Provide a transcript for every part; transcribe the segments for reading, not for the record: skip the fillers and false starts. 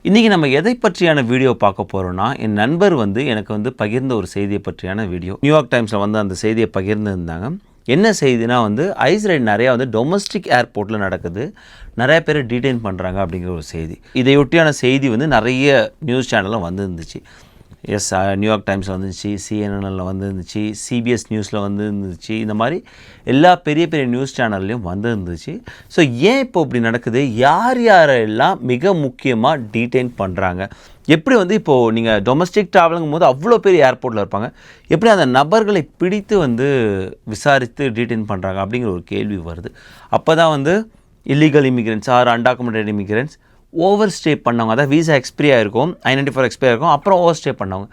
இன்றைக்கி நம்ம எதை பற்றியான வீடியோ பார்க்க போகிறோன்னா, என் நண்பர் எனக்கு பகிர்ந்த ஒரு செய்தியை பற்றியான வீடியோ. நியூயார்க் டைம்ஸில் அந்த செய்தியை பகிர்ந்துருந்தாங்க. என்ன செய்தினா ஐஸ் ரைட் நிறையா டொமஸ்டிக் ஏர்போர்ட்டில் நடக்குது, நிறைய பேர் டீடைன் பண்ணுறாங்க அப்படிங்கிற ஒரு செய்தி. இதையொட்டியான செய்தி நிறைய நியூஸ் சேனலில் வந்துருந்துச்சு. நியூயார்க் டைம்ஸில் வந்துருந்துச்சு, சிஎன்என்னில் வந்துருந்துச்சு, சிபிஎஸ் நியூஸில் வந்துருந்துச்சு. இந்த மாதிரி எல்லா பெரிய பெரிய நியூஸ் சேனல்லையும் வந்துருந்துச்சு. ஸோ ஏன் இப்போ இப்படி நடக்குது, யார் யாரெல்லாம் மிக முக்கியமாக டீடைன் பண்ணுறாங்க, எப்படி இப்போது நீங்கள் டொமஸ்டிக் ட்ராவலுங்கும் போது அவ்வளோ பெரிய ஏர்போர்ட்டில் இருப்பாங்க, எப்படி அந்த நபர்களை பிடித்து விசாரித்து டீடைன் பண்ணுறாங்க அப்படிங்கிற ஒரு கேள்வி வருது. அப்போ தான் illegal immigrants or undocumented immigrants over stay பண்ணவங்க, அதாவது வீசா எக்ஸ்பிரி ஆகிருக்கும், I-94 எக்ஸ்பிரி ஆகிருக்கும், அப்புறம் ஓவர் ஸ்டே பண்ணவங்க.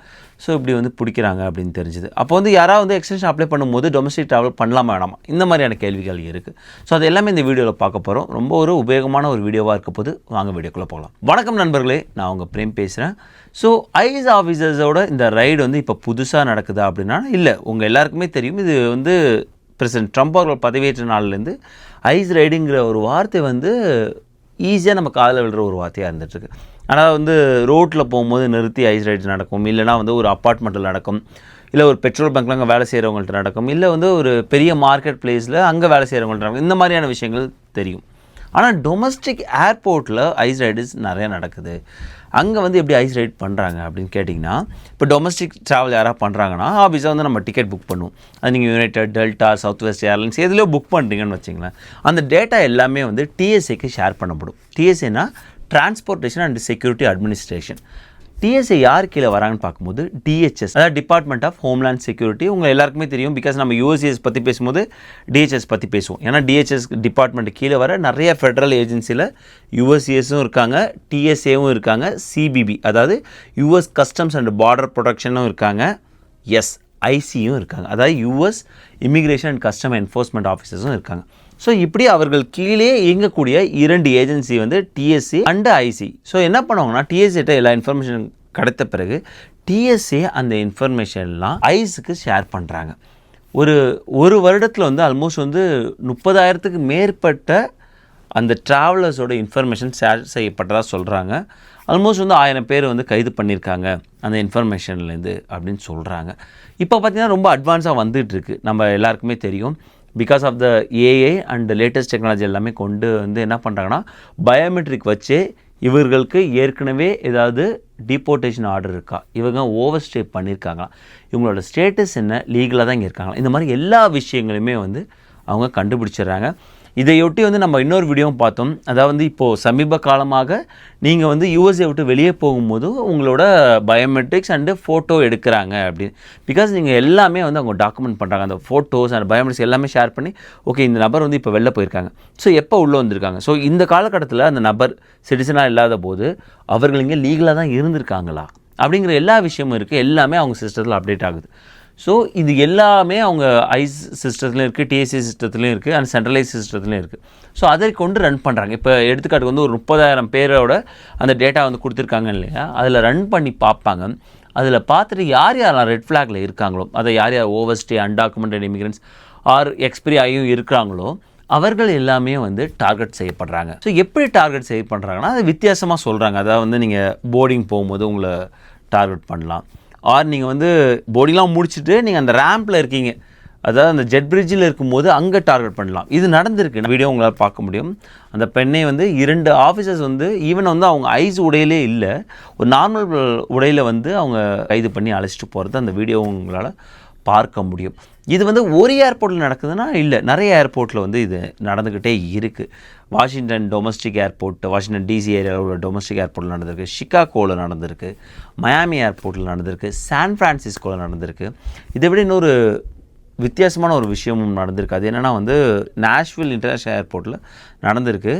ஸோ இப்படி பிடிக்கிறாங்க அப்படின்னு தெரிஞ்சுது. அப்போ யாராவது எக்ஸ்டென்ஷன் அப்ளை பண்ணும்போது டொமஸ்டிக் ட்ராவல் பண்ணலாமா வேணாமா, இந்த மாதிரியான கேள்விகள் இருக்குது. ஸோ அது எல்லாமே இந்த வீடியோவில் பார்க்க போகிறோம். ரொம்ப ஒரு உபயோகமான ஒரு வீடியோவாக இருக்க போது வாங்க வீடியோக்குள்ளே போகலாம். வணக்கம் நண்பர்களே, நான் உங்கள் பிரேம் பேசுகிறேன். ஸோ ஐஸ் ஆஃபீஸர்ஸோட இந்த ரைடு இப்போ புதுசாக நடக்குதா அப்படின்னா இல்லை, உங்கள் எல்லாருக்குமே தெரியும். இது பிரசிடென்ட் ட்ரம்ப் அவர்கள் பதவியேற்ற நாள்லேருந்து ஐஸ் ரைடுங்கிற ஒரு வார்த்தை ஈஸியாக நம்ம காதில் விழுற ஒரு வார்த்தையாக இருந்துகிட்ருக்கு. ஆனால் ரோட்டில் போகும்போது நிறுத்தி ஐஸ் ரைட்ஸ் நடக்கும், இல்லைனா ஒரு அப்பார்ட்மெண்ட்டில் நடக்கும், இல்லை ஒரு பெட்ரோல் பங்க்கில் அங்கே வேலை செய்கிறவங்கள்ட்ட நடக்கும், இல்லை ஒரு பெரிய மார்க்கெட் பிளேஸில் அங்கே வேலை செய்கிறவங்கள்ட்ட நடக்கும். இந்த மாதிரியான விஷயங்கள் தெரியும். ஆனால் டொமஸ்டிக் ஏர்போர்ட்டில் ஐஸ் ரைட்ஸ் நிறையா நடக்குது. அங்கே எப்படி ஐஸ் ரைட் பண்ணுறாங்க அப்படின்னு கேட்டிங்கன்னா, இப்போ டொமஸ்டிக் ட்ராவல் யாராவது பண்ணுறாங்கன்னா ஆஃபீஸாக நம்ம டிக்கெட் புக் பண்ணுவோம். அது நீங்கள் United, Delta, South West airlines எதுலேயோ புக் பண்ணுறீங்கன்னு வச்சிங்களேன். அந்த டேட்டா எல்லாமே டிஎஸ்ஏக்கு ஷேர் பண்ணப்படும். டிஎஸ்ஏனா transportation and security administration. TSA யார் கீழே வராங்கன்னு பார்க்கும்போது டிஹெச்எஸ், அதாவது டிபார்ட்மெண்ட் ஆஃப் ஹோம்லேண்ட் செக்யூரிட்டி. உங்கள் எல்லாருக்குமே தெரியும், பிகாஸ் நம்ம யூஎஸ்சிஎஸ் பற்றி பேசும்போது டிஹெச்எஸ் பற்றி பேசுவோம். ஏன்னா டிஹெச்எஸ் டிபார்ட்மெண்ட் கீழே வர நிறைய ஃபெடரல் ஏஜென்சியில் யூஎஸ்சிஎஸும் இருக்காங்க, டிஎஸ்ஏவும் இருக்காங்க, சிபிபி அதாவது யூஎஸ் கஸ்டம்ஸ் அண்ட் பார்டர் ப்ரொடெக்ஷனும் இருக்காங்க, ஐசியும் இருக்காங்க, அதாவது US immigration and custom enforcement ஆஃபீஸர்ஸும் இருக்காங்க. ஸோ இப்படி அவர்கள் கீழே இயங்கக்கூடிய இரண்டு agency TSA and ICE. So என்ன பண்ணுவாங்கன்னா, டிஎஸ்ஏட்ட எல்லா இன்ஃபர்மேஷன் கிடைத்த பிறகு டிஎஸ்ஏ அந்த இன்ஃபர்மேஷன்லாம் ஐஸுக்கு ஷேர் பண்ணுறாங்க. ஒரு வருடத்தில் ஆல்மோஸ்ட் 30,000க்கு மேற்பட்ட அந்த ட்ராவலர்ஸோட இன்ஃபர்மேஷன் ஷேர் செய்யப்பட்டதாக சொல்கிறாங்க. ஆல்மோஸ்ட் 1000 பேர் கைது பண்ணியிருக்காங்க அந்த இன்ஃபர்மேஷன்லேருந்து அப்படின்னு சொல்கிறாங்க. இப்போ பார்த்திங்கன்னா ரொம்ப அட்வான்ஸாக வந்துட்டுருக்கு. நம்ம எல்லாருக்குமே தெரியும், because of the AI and latest technology எல்லாமே கொண்டு என்ன பண்ணுறாங்கன்னா, பயோமெட்ரிக் வச்சே இவர்களுக்கு ஏற்கனவே ஏதாவது டிபோர்ட்டேஷன் ஆர்டர் இருக்கா, இவங்க ஓவர் ஸ்டே பண்ணியிருக்காங்களா, இவங்களோட ஸ்டேட்டஸ் என்ன, லீகலாக தான் இங்கே இருக்காங்களா, இந்த மாதிரி எல்லா விஷயங்களுமே அவங்க கண்டுபிடிச்சிடுறாங்க. இதையொட்டி நம்ம இன்னொரு வீடியோவும் பார்த்தோம். அதாவது இப்போது சமீப காலமாக நீங்கள் யூஎஸ்ஏ விட்டு வெளியே போகும்போது உங்களோட பயோமெட்ரிக்ஸ் அண்டு ஃபோட்டோ எடுக்கிறாங்க அப்படின்னு. பிகாஸ் நீங்கள் எல்லாமே அவங்க டாக்குமெண்ட் பண்ணுறாங்க. அந்த ஃபோட்டோஸ் அண்ட் பயோமெட்ரிக்ஸ் எல்லாமே ஷேர் பண்ணி, ஓகே இந்த நபர் இப்போ வெளில போயிருக்காங்க, ஸோ எப்போ உள்ளே வந்திருக்காங்க, ஸோ இந்த காலகட்டத்தில் அந்த நபர் சிட்டிசனாக இல்லாத போது அவர்கள் இங்கே லீகலாக தான் இருந்திருக்காங்களா அப்படிங்கிற எல்லா விஷயமும் இருக்குது. எல்லாமே அவங்க சிஸ்டத்தில் அப்டேட் ஆகுது. ஸோ இது எல்லாமே அவங்க ஐஸ் சிஸ்டத்துலையும் இருக்குது, டிஎஸ்சி சிஸ்டத்துலையும் இருக்குது, அண்ட் சென்ட்ரலைஸ் சிஸ்டத்துலையும் இருக்குது. ஸோ அதை கொண்டு ரன் பண்ணுறாங்க. இப்போ எடுத்துக்காட்டுக்கு ஒரு 30,000 பேரோட அந்த டேட்டா கொடுத்துருக்காங்க இல்லையா, அதில் ரன் பண்ணி பார்ப்பாங்க. அதில் பார்த்துட்டு யார் யாரெல்லாம் ரெட் ஃப்ளாகில் இருக்காங்களோ, அதை யார் யார் over stay, undocumented immigrants or expiry ஆகியும் இருக்கிறாங்களோ அவர்கள் எல்லாமே டார்கெட் செய்யப்படுறாங்க. ஸோ எப்படி டார்கெட் செய்யப்படுறாங்கன்னா, அது வித்தியாசமாக சொல்கிறாங்க. அதாவது நீங்கள் போர்டிங் போகும்போது உங்களை டார்கெட் பண்ணலாம், ஆர் நீங்கள் போர்டிங்லாம் முடிச்சுட்டு நீங்கள் அந்த ரேம்பில் இருக்கீங்க, அதாவது அந்த ஜெட் பிரிட்ஜில் இருக்கும்போது அங்கே டார்கெட் பண்ணலாம். இது நடந்திருக்கு, வீடியோ உங்களால் பார்க்க முடியும். அந்த பெண்ணை 2 ஆஃபீஸர்ஸ் ஈவன் அவங்க ஐஸ் உடையிலே இல்லை, ஒரு நார்மல் உடையில் அவங்க கைது பண்ணி அழைச்சிட்டு போகிறது அந்த வீடியோ உங்களால் பார்க்க முடியும். இது ஒரு ஏர்போர்ட்டில் நடக்குதுன்னா இல்லை, நிறைய ஏர்போர்ட்டில் இது நடந்துக்கிட்டே இருக்குது. Washington domestic airport, Washington DC ஏரியாவில் உள்ள டொமஸ்டிக் ஏர்போர்ட்டில் நடந்திருக்கு, சிகாகோவில் நடந்திருக்கு, மயாமி ஏர்போர்ட்டில் நடந்திருக்கு, சான் ஃப்ரான்சிஸ்கோவில் நடந்திருக்கு. இதை விட இன்னொரு வித்தியாசமான ஒரு விஷயமும் நடந்திருக்கு. அது என்னென்னா நேஷ்வில் இன்டர்நேஷ்னல் ஏர்போர்ட்டில் நடந்திருக்கு.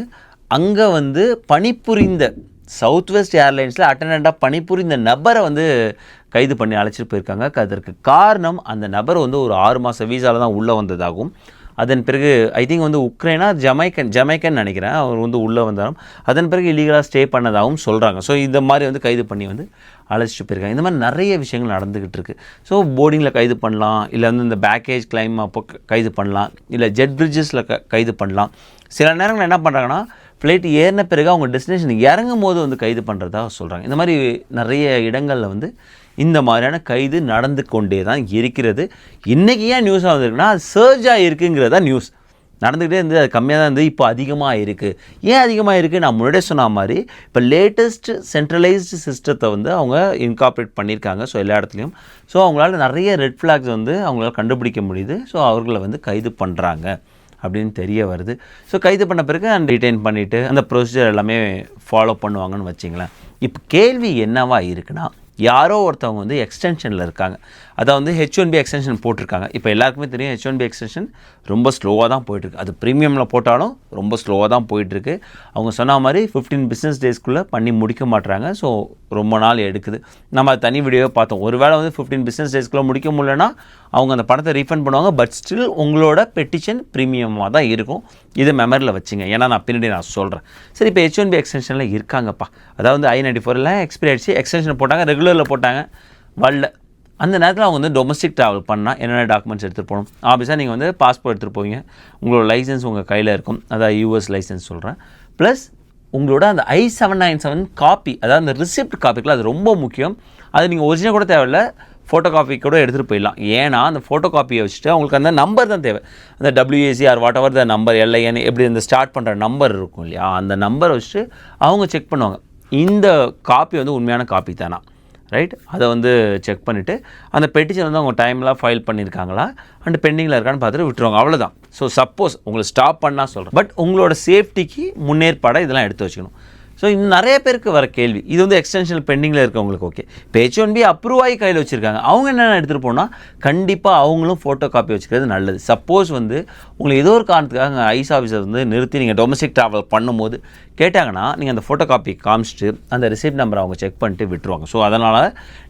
அங்கே பணிபுரிந்த சவுத் வெஸ்ட் ஏர்லைன்ஸில் அட்டண்டண்ட்டாக பணிபுரிந்த நபரை கைது பண்ணி அழைச்சிட்டு போயிருக்காங்க. அதற்கு காரணம் அந்த நபர் ஒரு 6 மாத வீசாவில் தான் உள்ளே வந்ததாகவும், அதன் பிறகு ஐ திங்க் உக்ரைனா ஜமைக்கன் நினைக்கிறேன், அவர் உள்ளே வந்தாலும் அதன் பிறகு இல்லீகலாக ஸ்டே பண்ணதாகவும் சொல்கிறாங்க. ஸோ இந்த மாதிரி கைது பண்ணி அழைச்சிட்டு போயிருக்காங்க. இந்த மாதிரி நிறைய விஷயங்கள் நடந்துக்கிட்டு இருக்குது. ஸோ போர்டிங்கில் கைது பண்ணலாம், இல்லை இந்த பேக்கேஜ் கிளைம் அப்போ கைது பண்ணலாம், இல்லை ஜெட் பிரிட்ஜஸில் கைது பண்ணலாம். சில நேரங்கள் என்ன பண்ணுறாங்கன்னா, ஃப்ளைட் ஏறின பிறகு அவங்க டெஸ்டினேஷன் இறங்கும் போது வந்து கைது பண்ணுறதா சொல்கிறாங்க. இந்த மாதிரி நிறைய இடங்களில் வந்து இந்த மாதிரியான கைது நடந்து கொண்டே தான் இருக்கிறது. இன்றைக்கி ஏன் நியூஸாக வந்திருக்குன்னா அது சர்ஜாக இருக்குங்கிறதா நியூஸ். நடந்துக்கிட்டே இருந்து அது கம்மியாக தான் இருந்து இப்போ அதிகமாக இருக்குது. ஏன் அதிகமாக இருக்குது? நான் முன்னாடியே சொன்ன மாதிரி இப்போ லேட்டஸ்ட் சென்ட்ரலைஸ்டு சிஸ்டத்தை வந்து அவங்க இன்கார்பரேட் பண்ணியிருக்காங்க. ஸோ எல்லா இடத்துலையும் ஸோ அவங்களால நிறைய ரெட் ஃப்ளாக்ஸ் வந்து அவங்களால கண்டுபிடிக்க முடியுது. ஸோ அவர்களை வந்து கைது பண்ணுறாங்க அப்படின்னு தெரிய வருது. ஸோ கைது பண்ண பிறகு அந்த டிடைன் பண்ணிவிட்டு அந்த ப்ரொசீஜர் எல்லாமே ஃபாலோ பண்ணுவாங்கன்னு வச்சிங்களேன். இப்போ கேள்வி என்னவா இருக்குன்னா, யாரோ ஒருத்தவங்க வந்து எக்ஸ்டென்ஷனில் இருக்காங்க. அதாவது H1B எக்ஸ்டென்ஷன் போட்டிருக்காங்க. இப்போ எல்லாருக்குமே தெரியும் H1B எக்ஸ்டென்ஷன் ரொம்ப ஸ்லோவாக தான் போயிட்டுருக்கு. அது ப்ரீமியமில் போட்டாலும் ரொம்ப ஸ்லோவாக தான் போயிட்டுருக்கு. அவங்க சொன்ன மாதிரி 15 பிஸ்னஸ் டேஸ்க்குள்ளே பண்ணி முடிக்க மாட்டுறாங்க. ஸோ ரொம்ப நாள் எடுக்குது. நம்ம அது தனி வீடியோவை பார்த்தோம். ஒரு வேளை வந்து 15 பிஸ்னஸ் டேஸ்க்குள்ளே முடிக்க முடியலன்னா அவங்க அந்த பணத்தை ரீஃபண்ட் பண்ணுவாங்க. பட் ஸ்டில் உங்களோட பெட்டிஷன் ப்ரீமியமாக தான் இருக்கும். இதை மெமரியில் வச்சுங்க. ஏன்னா நான் பின்னாடி நான் சொல்கிறேன். சரி, இப்போ H1B எக்ஸ்டென்ஷனில் இருக்காங்கப்பா. அதாவது I-94 எக்ஸ்பைரி ஆகிடுச்சு. எக்ஸ்டென்ஷன் போட்டாங்க, ரெகுலரில் போட்டாங்க, வரல. அந்த நேரத்தில் அவங்க வந்து டொமஸ்டிக் ட்ராவல் பண்ணால் என்னென்ன டாக்குமெண்ட்ஸ் எடுத்துகிட்டு போகணும்? ஆஃபீஸாக நீங்கள் வந்து பாஸ்போர்ட் எடுத்துகிட்டு போவீங்க, உங்களோட லைசன்ஸ் உங்கள் கையில் இருக்கும். அதாவது US லைசன்ஸ் சொல்கிறேன். ப்ளஸ் உங்களோட அந்த I-797 காப்பி, அதாவது அந்த ரிசிப்ட் காப்பிக்குள்ள அது ரொம்ப முக்கியம். அது நீங்கள் ஒரிஜினல் கூட தேவையில்லை, ஃபோட்டோ காப்பி கூட எடுத்துகிட்டு போயிடலாம். ஏன்னா அந்த ஃபோட்டோ காப்பியை வச்சுட்டு அவங்களுக்கு அந்த நம்பர் தான் தேவை. அந்த WAC or whatever the number, LIN எப்படி இந்த ஸ்டார்ட் பண்ணுற நம்பர் இருக்கும் இல்லையா, அந்த நம்பரை வச்சுட்டு அவங்க செக் பண்ணுவாங்க இந்த காப்பி வந்து உண்மையான காப்பி தானா, ரைட்? அதை வந்து செக் பண்ணிவிட்டு அந்த பெட்டிஷன் வந்து அவங்க டைம்லாம் ஃபைல் பண்ணியிருக்காங்களா அண்ட் பெண்டிங்கில் இருக்கான்னு பார்த்துட்டு விட்டுருவாங்க. அவ்வளோதான். ஸோ சப்போஸ் உங்களை ஸ்டாப் பண்ணால் சொல்கிறேன். பட் உங்களோட சேஃப்டிக்கு முன்னேற்பாடாக இதெல்லாம் எடுத்து வச்சுக்கணும். ஸோ இன்னும் நிறைய பேருக்கு வர கேள்வி, இது வந்து எக்ஸ்டென்ஷன் பெண்டிங்கில் இருக்கவங்களுக்கு ஓகே. இப்போ H1B அப்ரூவ் ஆகி கையில் வச்சுருக்காங்க, அவங்க என்னென்ன எடுத்துகிட்டு போனால் கண்டிப்பாக அவங்களும் ஃபோட்டோ காப்பி வச்சுக்கிறது நல்லது. சப்போஸ் வந்து உங்களுக்கு ஏதோ ஒரு காரணத்துக்காக ஐஸ் ஆஃபீஸர் வந்து நிறுத்தி நீங்கள் டொமஸ்டிக் ட்ராவல் பண்ணும்போது கேட்டாங்கன்னா நீங்கள் அந்த ஃபோட்டோ காப்பி காமிச்சிட்டு அந்த ரிசிப்ட் நம்பரை அவங்க செக் பண்ணிட்டு விட்டுருவாங்க. ஸோ அதனால்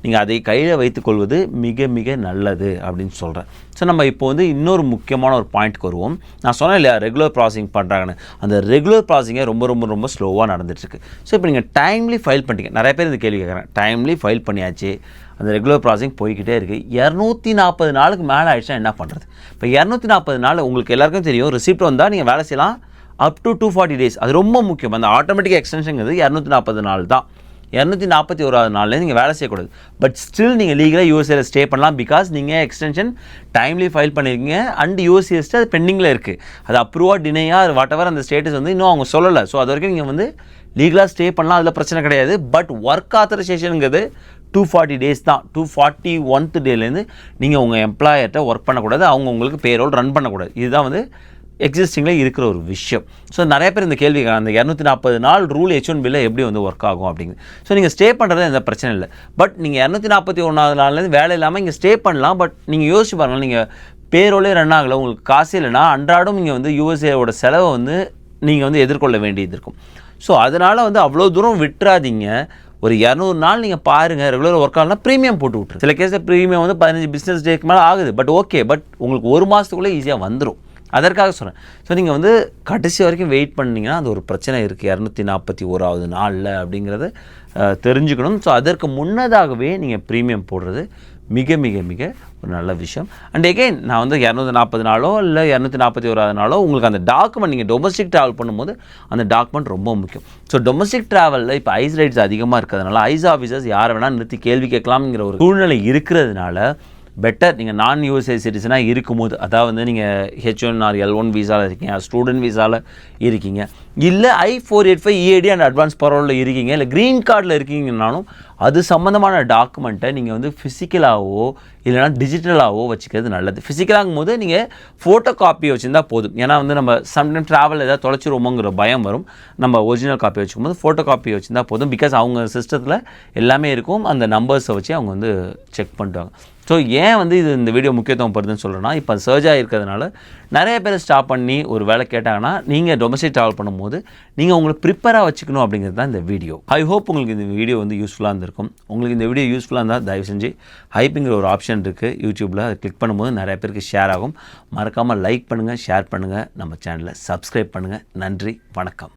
நீங்கள் அதை கையில் வைத்துக்கொள்வது மிக மிக நல்லது அப்படின்னு சொல்கிறேன். ஸோ நம்ம இப்போ வந்து இன்னொரு முக்கியமான ஒரு பாயிண்ட்க்கு வருவோம். நான் சொன்னேன் இல்லையா ரெகுலர் ப்ராசஸிங் பண்ணுறாங்கன்னு, அந்த ரெகுலர் ப்ராசஸிங்கே ரொம்ப ரொம்ப ரொம்ப ஸ்லோவாக நடந்துட்டுருக்கு. ஸோ இப்போ நீங்கள் டைம்லி ஃபைல் பண்ணிட்டீங்க. நிறைய பேர் இந்த கேள்வி கேட்குறேன். டைம்லி ஃபைல் பண்ணியாச்சு, அந்த ரெகுலர் ப்ராசஸிங் போய்கிட்டே இருக்குது. 240 நாளுக்கு மேலே ஆயிடுச்சுன்னா என்ன பண்ணுறது? இப்போ 240 நாள் உங்களுக்கு எல்லாருக்கும் தெரியும், ரிசிப்ட் வந்தால் நீங்கள் வேலை செய்யலாம் அப் டு 240 days. அது ரொம்ப முக்கியம். அந்த ஆட்டோமேட்டிக் எக்ஸ்டென்ஷனுங்கிறது 240 நாள் தான். 241வது நாள்லேருந்து நீங்கள் வேலை செய்யக்கூடாது. பட் ஸ்டில் நீங்கள் லீகலாக யூஎஸ்ஏல ஸ்டே பண்ணலாம். பிகாஸ் நீங்கள் எக்ஸ்டென்ஷன் டைம்லி ஃபைல் பண்ணியிருக்கீங்க அண்ட் யூஎஸ்ஏஸ்ட்டு அது பெண்டிங்கில் இருக்குது. அது அப்ரூவாக டினையாக வாட் எவர் அந்த ஸ்டேட்டஸ் வந்து இன்னும் அவங்க சொல்லலை. ஸோ அது வரைக்கும் நீங்கள் வந்து லீகலாக ஸ்டே பண்ணலாம், அதில் பிரச்சனை கிடையாது. பட் ஒர்க் ஆத்தரைசேஷனுங்கிறது 240 days தான். 241th டேலேருந்து நீங்கள் உங்கள் எம்ப்ளாயர்கிட்ட ஒர்க் பண்ணக்கூடாது, அவங்க உங்களுக்கு பேரோல் ரன் பண்ணக்கூடாது. இதுதான் வந்து எக்ஸிஸ்டிங்கில் இருக்கிற ஒரு விஷயம். ஸோ நிறைய பேர் இந்த கேள்வி அந்த 240 நாள் ரூல் H1Bயில் எப்படி வந்து ஒர்க் ஆகும் அப்படிங்குது. ஸோ நீங்கள் ஸ்டே பண்ணுறது எந்த பிரச்சனை இல்லை. பட் நீங்கள் 241வது நாள்லேருந்து வேலை இல்லாமல் இங்கே ஸ்டே பண்ணலாம். பட் நீங்கள் யோசிச்சு பாருங்கள், நீங்கள் பேரோலே ரன் ஆகலை, உங்களுக்கு காசு இல்லைன்னா அன்றாடம் நீங்கள் வந்து யூஎஸ்ஏவோட செலவை வந்து நீங்கள் வந்து எதிர்கொள்ள வேண்டியது இருக்கும். ஸோ அதனால் வந்து அவ்வளோ தூரம் விட்டுறாதீங்க. ஒரு 200 நாள் நீங்கள் பாருங்கள், ரெகுலர் ஒர்க் ஆகலாம், ப்ரீமியம் போட்டு விட்டுரு. சில கேஸில் ப்ரீமியம் வந்து 15 பிஸ்னஸ் டேக்கு மேலே ஆகுது. பட் ஓகே, பட் உங்களுக்கு ஒரு மாதத்துக்குள்ளே ஈஸியாக வந்துடும். அதற்காக சொல்கிறேன். ஸோ நீங்கள் வந்து கடைசி வரைக்கும் வெயிட் பண்ணிங்கன்னா அது ஒரு பிரச்சனை இருக்குது 241வது நாளில் அப்படிங்கிறத தெரிஞ்சுக்கணும். ஸோ அதற்கு முன்னதாகவே நீங்கள் ப்ரீமியம் போடுறது மிக மிக மிக ஒரு நல்ல விஷயம். அண்ட் எகெயின் நான் வந்து 240 நாளோ இல்லை 241வது நாளோ உங்களுக்கு அந்த டாக்குமெண்ட் நீங்கள் டொமஸ்டிக் ட்ராவல் பண்ணும்போது அந்த டாக்குமெண்ட் ரொம்ப முக்கியம். ஸோ டொமஸ்டிக் ட்ராவலில் இப்போ ஐஸ் ரைட்ஸ் அதிகமாக இருக்கிறதுனால ஐஸ் ஆஃபீஸர்ஸ் யாரை வேணால் நிறுத்தி கேள்வி கேட்கலாம்ங்கிற ஒரு சூழ்நிலை இருக்கிறதுனால பெட்டர் நீங்கள் நான் யூஎஸ்ஏ சிட்டிசனாக இருக்கும்போது, அதாவது நீங்கள் H1 ஆர் L1 வீசாவில் இருக்கீங்க, ஸ்டூடெண்ட் வீசாவில் இருக்கீங்க, இல்லை I-485 EAD அண்ட் அட்வான்ஸ் பரோலில் இருக்கீங்க, இல்லை க்ரீன் கார்டில் இருக்கீங்கன்னாலும் அது சம்மந்தமான டாக்குமெண்ட்டை நீங்கள் வந்து ஃபிசிக்கலாகவோ இல்லைனா டிஜிட்டலாகவோ வச்சுக்கிறது நல்லது. ஃபிசிக்கலாகும் போது நீங்கள் ஃபோட்டோ காப்பியை வச்சுருந்தா போதும். ஏன்னா வந்து நம்ம சம்டைம் ட்ராவல் ஏதாவது தொலைச்சிருவோங்கிற பயம் வரும். நம்ம ஒரிஜினல் காப்பி வச்சுக்கும் போது ஃபோட்டோ காப்பி வச்சுருந்தா போதும். பிகாஸ் அவங்க சிஸ்டத்தில் எல்லாமே இருக்கும், அந்த நம்பர்ஸை வச்சு அவங்க வந்து செக் பண்ணிட்டாங்க. ஸோ ஏன் வந்து இந்த வீடியோ முக்கியத்துவம் படுதுன்னு சொல்கிறேன்னா, இப்போ சர்ஜ் ஆகிருக்கிறதுனால நிறைய பேர் ஸ்டாப் பண்ணி ஒரு வேலை கேட்டாங்கன்னா நீங்கள் டொமஸ்டிக் ட்ராவல் பண்ணும்போது நீங்கள் உங்களை ப்ரிப்பேராக வச்சுக்கணும் அப்படிங்கிறது தான் இந்த வீடியோ. ஐ ஹோப் உங்களுக்கு இந்த வீடியோ வந்து யூஸ்ஃபுல்லாக இருந்திருக்கும். உங்களுக்கு இந்த வீடியோ யூஸ்ஃபுல்லாக இருந்தால் தயவு செஞ்சு ஹைப்புங்கிற ஒரு ஆப்ஷன் இருக்குது யூடியூப்பில், அதை கிளிக் பண்ணும்போது நிறைய பேருக்கு ஷேர் ஆகும். மறக்காமல் லைக் பண்ணுங்கள், ஷேர் பண்ணுங்கள், நம்ம சேனலை சப்ஸ்கிரைப் பண்ணுங்கள். நன்றி, வணக்கம்.